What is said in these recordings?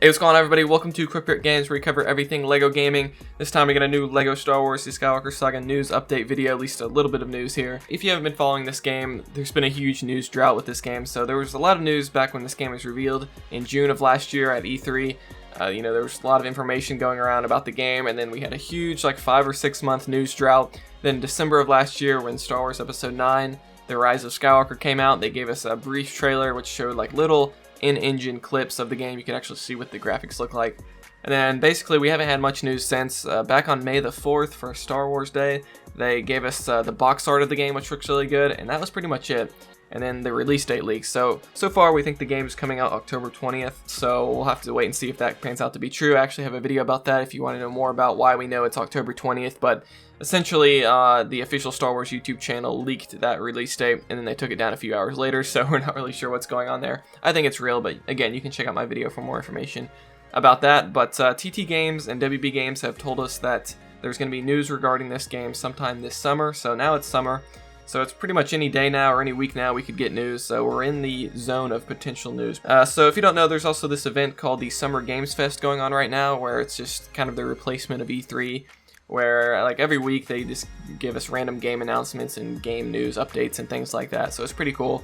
Hey, what's going on, everybody? Welcome to Quick Rip Games, where we cover everything LEGO gaming. This time we got a new LEGO Star Wars The Skywalker Saga news update video, at least a little bit of news here. If you haven't been following this game, there's been a huge news drought with this game. So there was a lot of news back when this game was revealed in June of last year at E3. There was a lot of information going around about the game, and then we had a huge, 5 or 6 month news drought. Then December of last year, when Star Wars Episode 9, The Rise of Skywalker came out, they gave us a brief trailer which showed little in-engine clips of the game. You can actually see what the graphics look like. And then basically we haven't had much news since. Back on May the 4th for Star Wars Day, they gave us the box art of the game, which looks really good, and that was pretty much it. And then the release date leaks. So far we think the game is coming out October 20th, so we'll have to wait and see if that pans out to be true. I actually have a video about that if you want to know more about why we know it's October 20th, but essentially the official Star Wars YouTube channel leaked that release date, and then they took it down a few hours later, so we're not really sure what's going on there. I think it's real, but again, you can check out my video for more information about that. But TT Games and WB Games have told us that there's going to be news regarding this game sometime this summer, so now it's summer. So it's pretty much any day now or any week now we could get news, so we're in the zone of potential news. So if you don't know, there's also this event called the Summer Games Fest going on right now, where it's just kind of the replacement of E3, where every week they just give us random game announcements and game news updates and things like that, so it's pretty cool.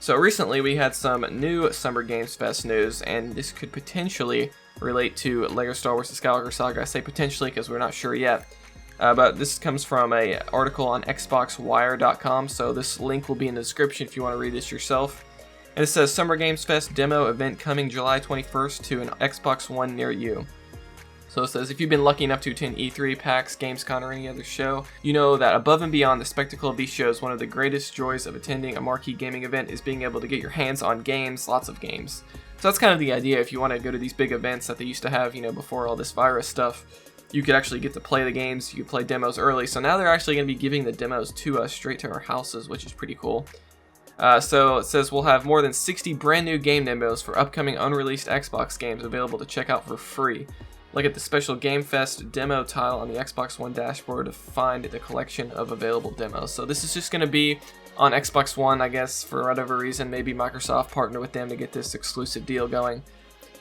So recently we had some new Summer Games Fest news, and this could potentially relate to LEGO Star Wars The Skywalker Saga. I say potentially because we're not sure yet. But this comes from an article on xboxwire.com, so this link will be in the description if you want to read this yourself. And it says, Summer Games Fest demo event coming July 21st to an Xbox One near you. So it says, if you've been lucky enough to attend E3, PAX, Gamescom, or any other show, you know that above and beyond the spectacle of these shows, one of the greatest joys of attending a marquee gaming event is being able to get your hands on games, lots of games. So that's kind of the idea. If you want to go to these big events that they used to have, before all this virus stuff, you could actually get to play the games, you could play demos early. So now they're actually going to be giving the demos to us straight to our houses, which is pretty cool. So it says we'll have more than 60 brand new game demos for upcoming unreleased Xbox games available to check out for free. Look at the special Game Fest demo tile on the Xbox One dashboard to find the collection of available demos. So this is just going to be on Xbox One, I guess, for whatever reason. Maybe Microsoft partnered with them to get this exclusive deal going.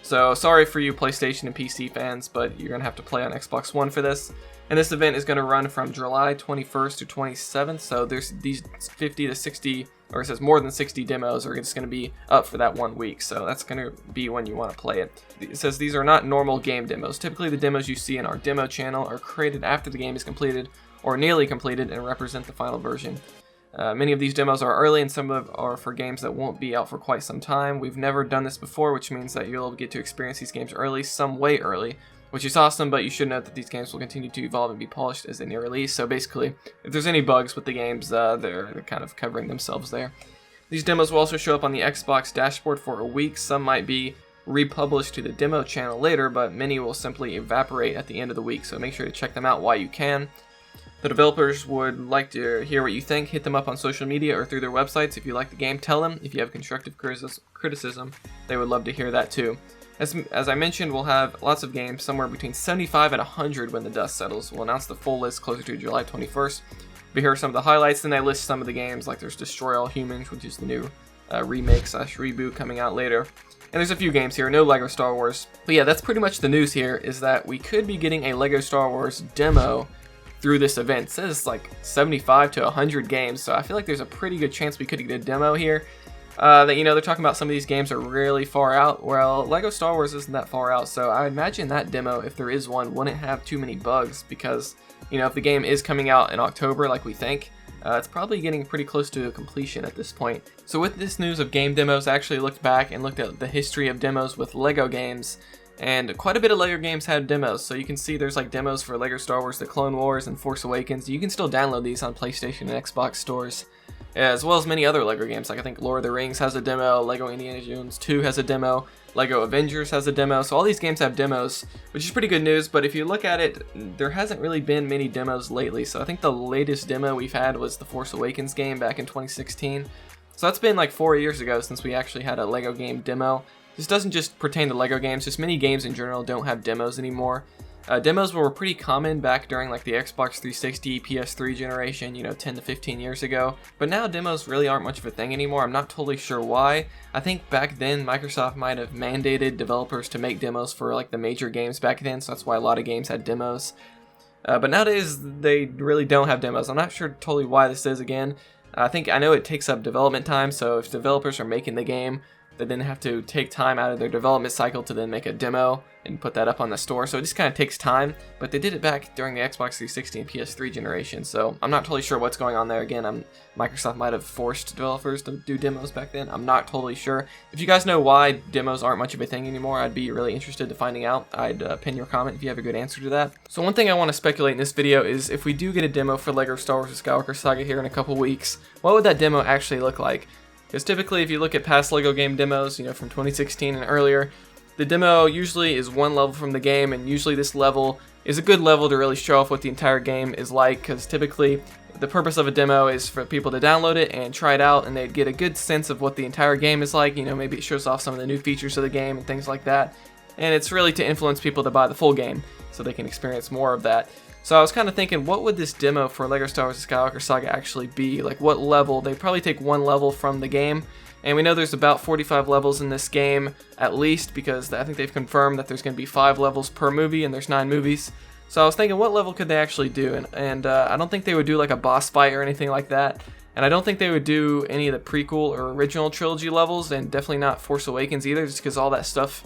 So sorry for you PlayStation and PC fans, but you're going to have to play on Xbox One for this. And this event is going to run from July 21st to 27th, so there's these 50 to 60, or it says more than 60 demos are just going to be up for that 1 week, so that's going to be when you want to play it. It says these are not normal game demos. Typically the demos you see in our demo channel are created after the game is completed, or nearly completed, and represent the final version. Many of these demos are early, and some of them are for games that won't be out for quite some time. We've never done this before, which means that you'll get to experience these games early, some way early, which is awesome, but you should note that these games will continue to evolve and be polished as they near release. So basically, if there's any bugs with the games, they're kind of covering themselves there. These demos will also show up on the Xbox dashboard for a week. Some might be republished to the demo channel later, but many will simply evaporate at the end of the week, so make sure to check them out while you can. The developers would like to hear what you think. Hit them up on social media or through their websites. If you like the game, tell them. If you have constructive criticism, they would love to hear that too. As I mentioned, we'll have lots of games, somewhere between 75 and 100 when the dust settles. We'll announce the full list closer to July 21st. We hear some of the highlights, then they list some of the games, like there's Destroy All Humans, which is the new remake/reboot coming out later. And there's a few games here, no LEGO Star Wars. But yeah, that's pretty much the news here, is that we could be getting a LEGO Star Wars demo through this event. It says 75 to 100 games, so I feel like there's a pretty good chance we could get a demo here. They're talking about some of these games are really far out. Well, LEGO Star Wars isn't that far out, so I imagine that demo, if there is one, wouldn't have too many bugs, because if the game is coming out in October like we think, it's probably getting pretty close to completion at this point. So with this news of game demos, I actually looked back and looked at the history of demos with LEGO games, and quite a bit of LEGO games had demos. So you can see there's demos for LEGO Star Wars The Clone Wars and Force Awakens. You can still download these on PlayStation and Xbox stores, as well as many other LEGO games. I think Lord of the Rings has a demo, LEGO Indiana Jones 2 has a demo, LEGO Avengers has a demo. So all these games have demos, which is pretty good news. But if you look at it, there hasn't really been many demos lately. So I think the latest demo we've had was the Force Awakens game back in 2016. So that's been 4 years ago since we actually had a LEGO game demo. This doesn't just pertain to LEGO games, just many games in general don't have demos anymore. Demos were pretty common back during like the Xbox 360, PS3 generation, 10 to 15 years ago. But now demos really aren't much of a thing anymore. I'm not totally sure why. I think back then Microsoft might have mandated developers to make demos for like the major games back then, so that's why a lot of games had demos. But nowadays they really don't have demos. I'm not sure totally why this is again. I know it takes up development time, so if developers are making the game, they then have to take time out of their development cycle to then make a demo and put that up on the store. So it just kind of takes time, but they did it back during the Xbox 360 and PS3 generation. So I'm not totally sure what's going on there. Again, Microsoft might have forced developers to do demos back then. I'm not totally sure. If you guys know why demos aren't much of a thing anymore, I'd be really interested in finding out. I'd pin your comment if you have a good answer to that. So one thing I want to speculate in this video is if we do get a demo for LEGO Star Wars Skywalker Saga here in a couple weeks, what would that demo actually look like? Because typically if you look at past LEGO game demos, from 2016 and earlier, the demo usually is one level from the game, and usually this level is a good level to really show off what the entire game is like, because typically the purpose of a demo is for people to download it and try it out, and they'd get a good sense of what the entire game is like. Maybe it shows off some of the new features of the game and things like that, and it's really to influence people to buy the full game so they can experience more of that. So I was kind of thinking, what would this demo for LEGO Star Wars Skywalker Saga actually be? Like what level? They probably take one level from the game, and we know there's about 45 levels in this game at least, because I think they've confirmed that there's going to be 5 levels per movie, and there's 9 movies. So I was thinking, what level could they actually do? And I don't think they would do like a boss fight or anything like that, and I don't think they would do any of the prequel or original trilogy levels, and definitely not Force Awakens either, just because all that stuff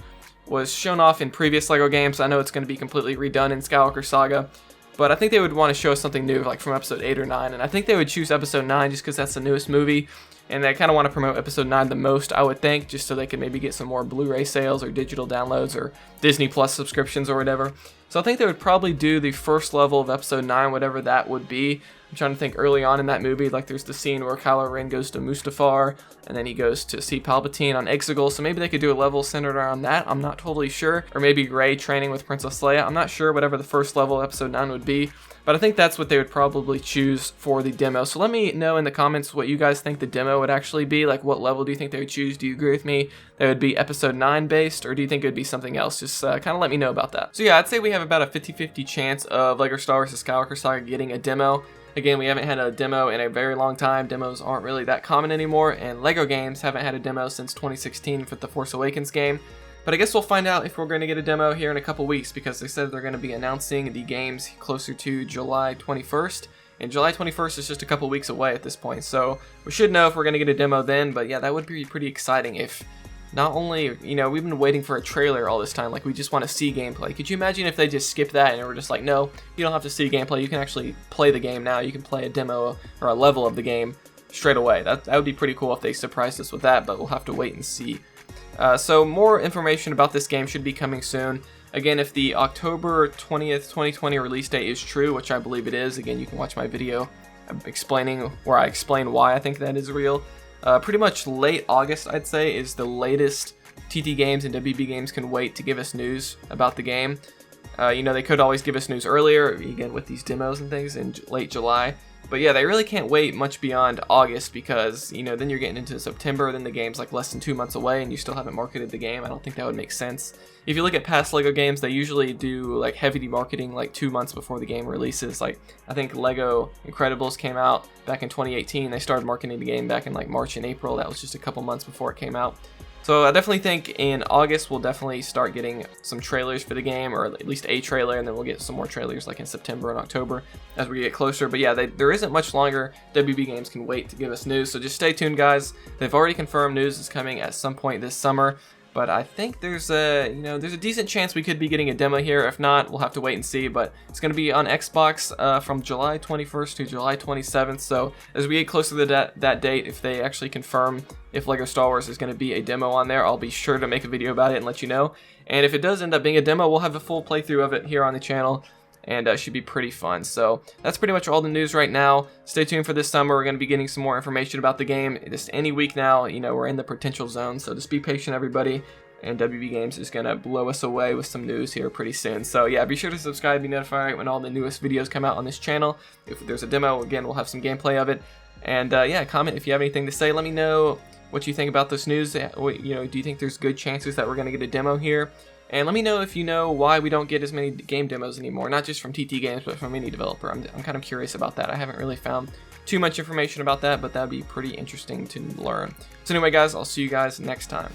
was shown off in previous LEGO games. I know it's going to be completely redone in Skywalker Saga, but I think they would want to show us something new, like from episode 8 or 9. And I think they would choose episode 9 just because that's the newest movie. And they kind of want to promote episode 9 the most, I would think, just so they could maybe get some more Blu-ray sales or digital downloads or Disney Plus subscriptions or whatever. So I think they would probably do the first level of episode 9, whatever that would be. I'm trying to think early on in that movie, like there's the scene where Kylo Ren goes to Mustafar, and then he goes to see Palpatine on Exegol, so maybe they could do a level centered around that. I'm not totally sure. Or maybe Rey training with Princess Leia. I'm not sure, whatever the first level of episode 9 would be. But I think that's what they would probably choose for the demo. So let me know in the comments what you guys think the demo would actually be. Like what level do you think they would choose? Do you agree with me that it would be episode 9 based, or do you think it would be something else? Just kind of let me know about that. So yeah, I'd say we have about a 50-50 chance of LEGO Star Wars Skywalker Saga getting a demo. Again, we haven't had a demo in a very long time. Demos aren't really that common anymore, and LEGO games haven't had a demo since 2016 with the Force Awakens game. But I guess we'll find out if we're going to get a demo here in a couple weeks, because they said they're going to be announcing the games closer to July 21st. And July 21st is just a couple weeks away at this point, so we should know if we're going to get a demo then. But yeah, that would be pretty exciting if not only, we've been waiting for a trailer all this time, like we just want to see gameplay. Could you imagine if they just skipped that and were just like, no, you don't have to see gameplay, you can actually play the game now, you can play a demo or a level of the game straight away. That would be pretty cool if they surprised us with that, but we'll have to wait and see. So more information about this game should be coming soon. Again, if the October 20th, 2020 release date is true, which I believe it is, again, you can watch my video explaining where I explain why I think that is real. Pretty much late August, I'd say, is the latest TT Games and WB Games can wait to give us news about the game. They could always give us news earlier, again, with these demos and things in late July. But yeah, they really can't wait much beyond August, because, then you're getting into September, then the game's like less than 2 months away, and you still haven't marketed the game. I don't think that would make sense. If you look at past LEGO games, they usually do like heavy marketing like 2 months before the game releases. Like, I think LEGO Incredibles came out back in 2018. They started marketing the game back in like March and April. That was just a couple months before it came out. So I definitely think in August we'll definitely start getting some trailers for the game, or at least a trailer, and then we'll get some more trailers like in September and October as we get closer. But yeah, there isn't much longer WB Games can wait to give us news, so just stay tuned, guys. They've already confirmed news is coming at some point this summer. But I think there's a decent chance we could be getting a demo here. If not, we'll have to wait and see. But it's going to be on Xbox from July 21st to July 27th. So as we get closer to that date, if they actually confirm if LEGO Star Wars is going to be a demo on there, I'll be sure to make a video about it and let you know. And if it does end up being a demo, we'll have a full playthrough of it here on the channel. And it should be pretty fun. So that's pretty much all the news right now. Stay tuned for this summer. We're going to be getting some more information about the game just any week now. We're in the potential zone, so just be patient, everybody. And WB Games is going to blow us away with some news here pretty soon. So yeah, be sure to subscribe, be notified when all the newest videos come out on this channel. If there's a demo, again, we'll have some gameplay of it. And yeah, comment if you have anything to say. Let me know what you think about this news. Do you think there's good chances that we're going to get a demo here? And let me know if you know why we don't get as many game demos anymore, not just from TT Games, but from any developer. I'm kind of curious about that. I haven't really found too much information about that, but that'd be pretty interesting to learn. So anyway, guys, I'll see you guys next time.